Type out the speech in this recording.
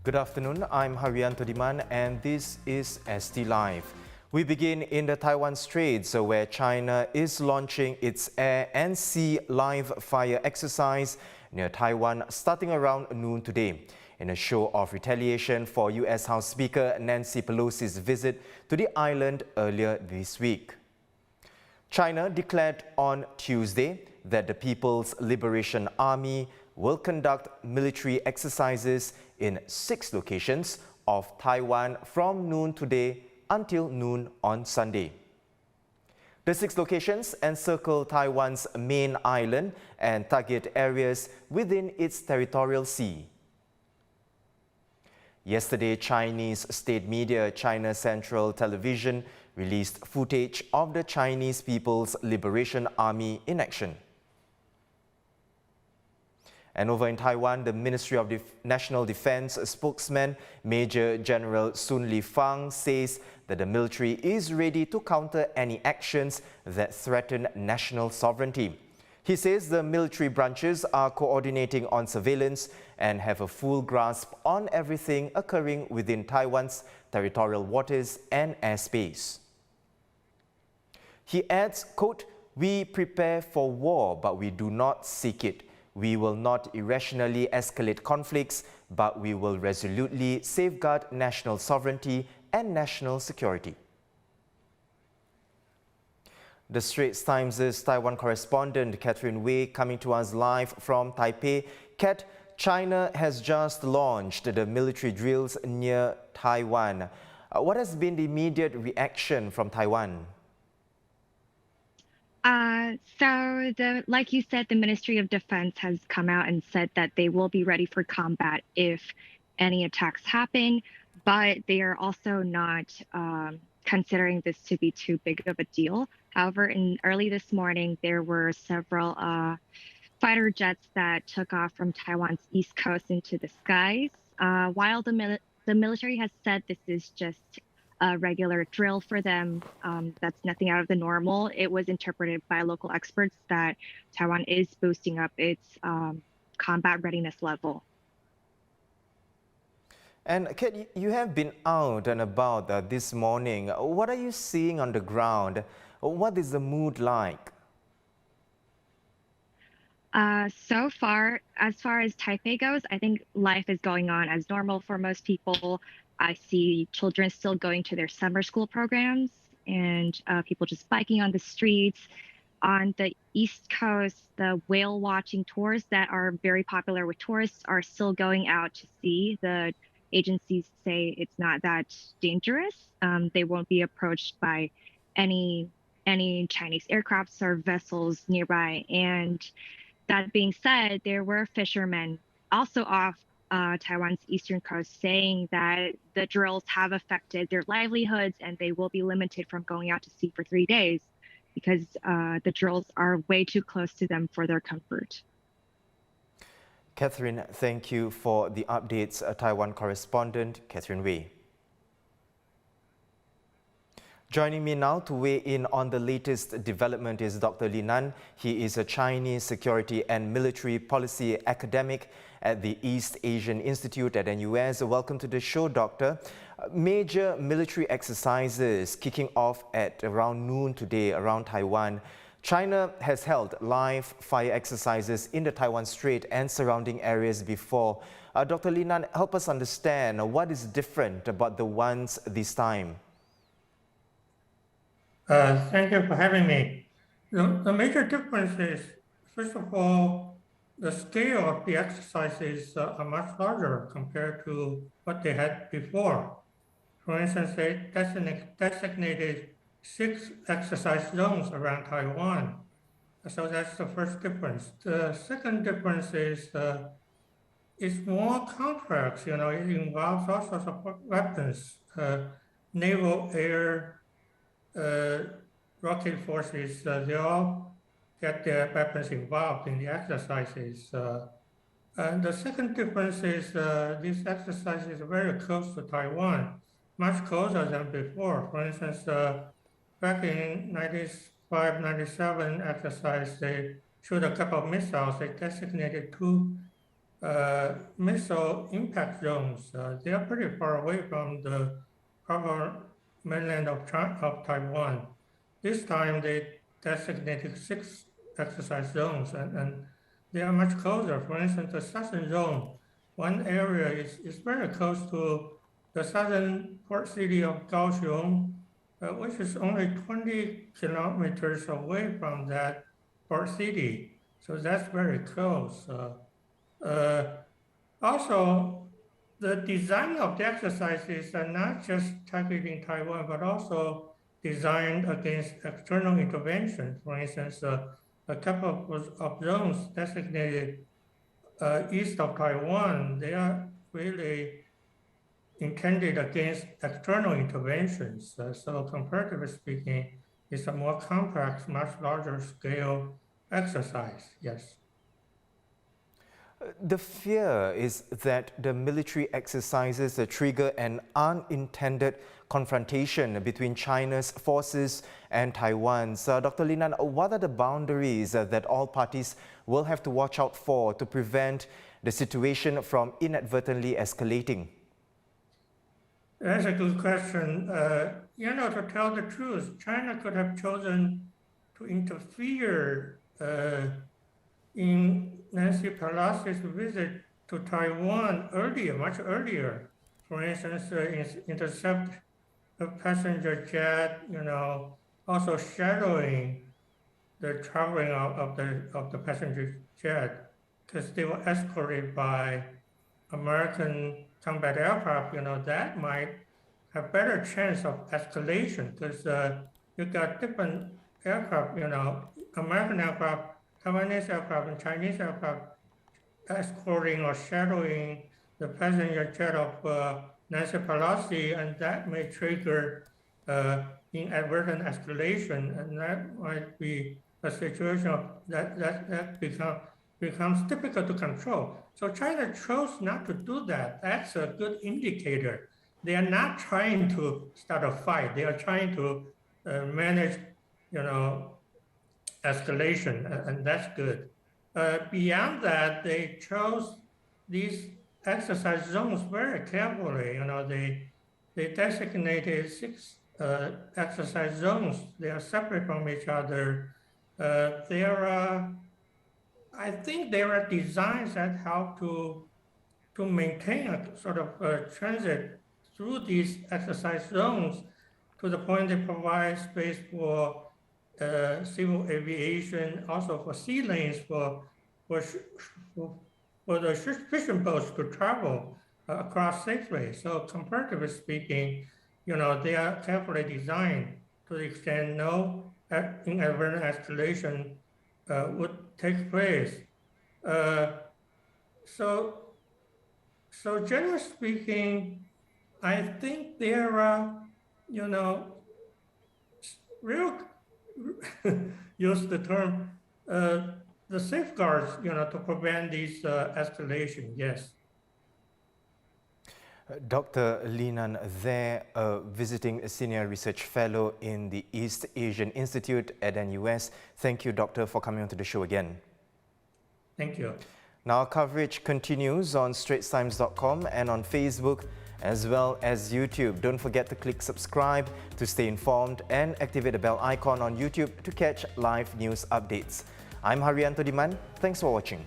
Good afternoon, I'm Haryanto Diman and this is ST Live. We begin in the Taiwan Straits where China is launching its air and sea live fire exercise near Taiwan starting around noon today in a show of retaliation for US House Speaker Nancy Pelosi's visit to the island earlier this week. China declared on Tuesday that the People's Liberation Army will conduct military exercises in 6 locations of Taiwan from noon today until noon on Sunday. The 6 locations encircle Taiwan's main island and target areas within its territorial sea. Yesterday, Chinese state media China Central Television released footage of the Chinese People's Liberation Army in action. And over in Taiwan, the Ministry of National Defense spokesman Major General Sun Lifang says that the military is ready to counter any actions that threaten national sovereignty. He says the military branches are coordinating on surveillance and have a full grasp on everything occurring within Taiwan's territorial waters and airspace. He adds, quote, "We prepare for war, but we do not seek it. We will not irrationally escalate conflicts, but we will resolutely safeguard national sovereignty and national security." The Straits Times' Taiwan correspondent Catherine Wei coming to us live from Taipei. Kat, China has just launched the military drills near Taiwan. What has been the immediate reaction from Taiwan? Like you said, the Ministry of Defense has come out and said that they will be ready for combat if any attacks happen, but they are also not considering this to be too big of a deal. However, early this morning, there were several fighter jets that took off from Taiwan's east coast into the skies. While the military has said this is just a regular drill for them, that's nothing out of the normal. It was interpreted by local experts that Taiwan is boosting up its combat readiness level. And Kat, you have been out and about this morning. What are you seeing on the ground? What is the mood like? So far, as far as Taipei goes, I think life is going on as normal for most people. I see children still going to their summer school programs and people just biking on the streets. On the East Coast, the whale watching tours that are very popular with tourists are still going out to sea. The agencies say it's not that dangerous. They won't be approached by any Chinese aircrafts or vessels nearby. And that being said, there were fishermen also off Taiwan's eastern coast saying that the drills have affected their livelihoods and they will be limited from going out to sea for 3 days because the drills are way too close to them for their comfort. Catherine, thank you for the updates. Taiwan correspondent Catherine Wei. Joining me now to weigh in on the latest development is Dr. Li Nan. He is a Chinese security and military policy academic at the East Asian Institute at NUS. Welcome to the show, Doctor. Major military exercises kicking off at around noon today around Taiwan. China has held live fire exercises in the Taiwan Strait and surrounding areas before. Dr. Li Nan, help us understand what is different about the ones this time. Thank you for having me. The major difference is, first of all, the scale of the exercises are much larger compared to what they had before. For instance, they designated 6 exercise zones around Taiwan. So that's the first difference. The second difference is it's more complex. It involves all sorts of weapons, naval, air, rocket forces, they all get their weapons involved in the exercises. And the second difference is these exercises are very close to Taiwan, much closer than before. For instance, back in 95, 97 exercise, they showed a couple of missiles. They designated 2 missile impact zones. They are pretty far away from the proper mainland of Taiwan. This time they designated 6 exercise zones, and they are much closer. For instance, the southern zone, one area is very close to the southern port city of Kaohsiung, which is only 20 kilometers away from that port city. So that's very close. Also, the design of the exercises are not just targeting Taiwan, but also designed against external intervention. For instance, a couple of zones designated east of Taiwan, they are really intended against external interventions. So comparatively speaking, it's a more complex, much larger scale exercise, yes. The fear is that the military exercises trigger an unintended confrontation between China's forces and Taiwan's. Dr. Linan, what are the boundaries that all parties will have to watch out for to prevent the situation from inadvertently escalating? That's a good question. To tell the truth, China could have chosen to interfere in Nancy Pelosi's visit to Taiwan earlier, much earlier. For instance, intercept a passenger jet, also shadowing the traveling of the passenger jet, because they were escorted by American combat aircraft. That might have better chance of escalation, because you got different aircraft, American aircraft, Taiwanese aircraft, and Chinese aircraft escorting or shadowing the passenger jet of Nancy Pelosi, and that may trigger inadvertent escalation, and that might be a situation that becomes difficult to control. So China chose not to do that. That's a good indicator. They are not trying to start a fight. They are trying to manage, escalation, and that's good. Beyond that, they chose these exercise zones very carefully. They designated 6 exercise zones. They are separate from each other. I think there are designs that help to maintain a sort of transit through these exercise zones to the point they provide space for civil aviation, also for sea lanes for the fishing boats to travel across safely. So comparatively speaking, they are carefully designed to the extent no inadvertent escalation would take place. So generally speaking, I think there are, real use the term the safeguards, to prevent these escalation. Yes. Dr. Linan there, visiting senior research fellow in the East Asian Institute at NUS. Thank you, Doctor, for coming onto the show again. Thank you. Now, our coverage continues on straitstimes.com and on Facebook as well as YouTube. Don't forget to click subscribe to stay informed and activate the bell icon on YouTube to catch live news updates. I'm Haryanto Diman. Thanks for watching.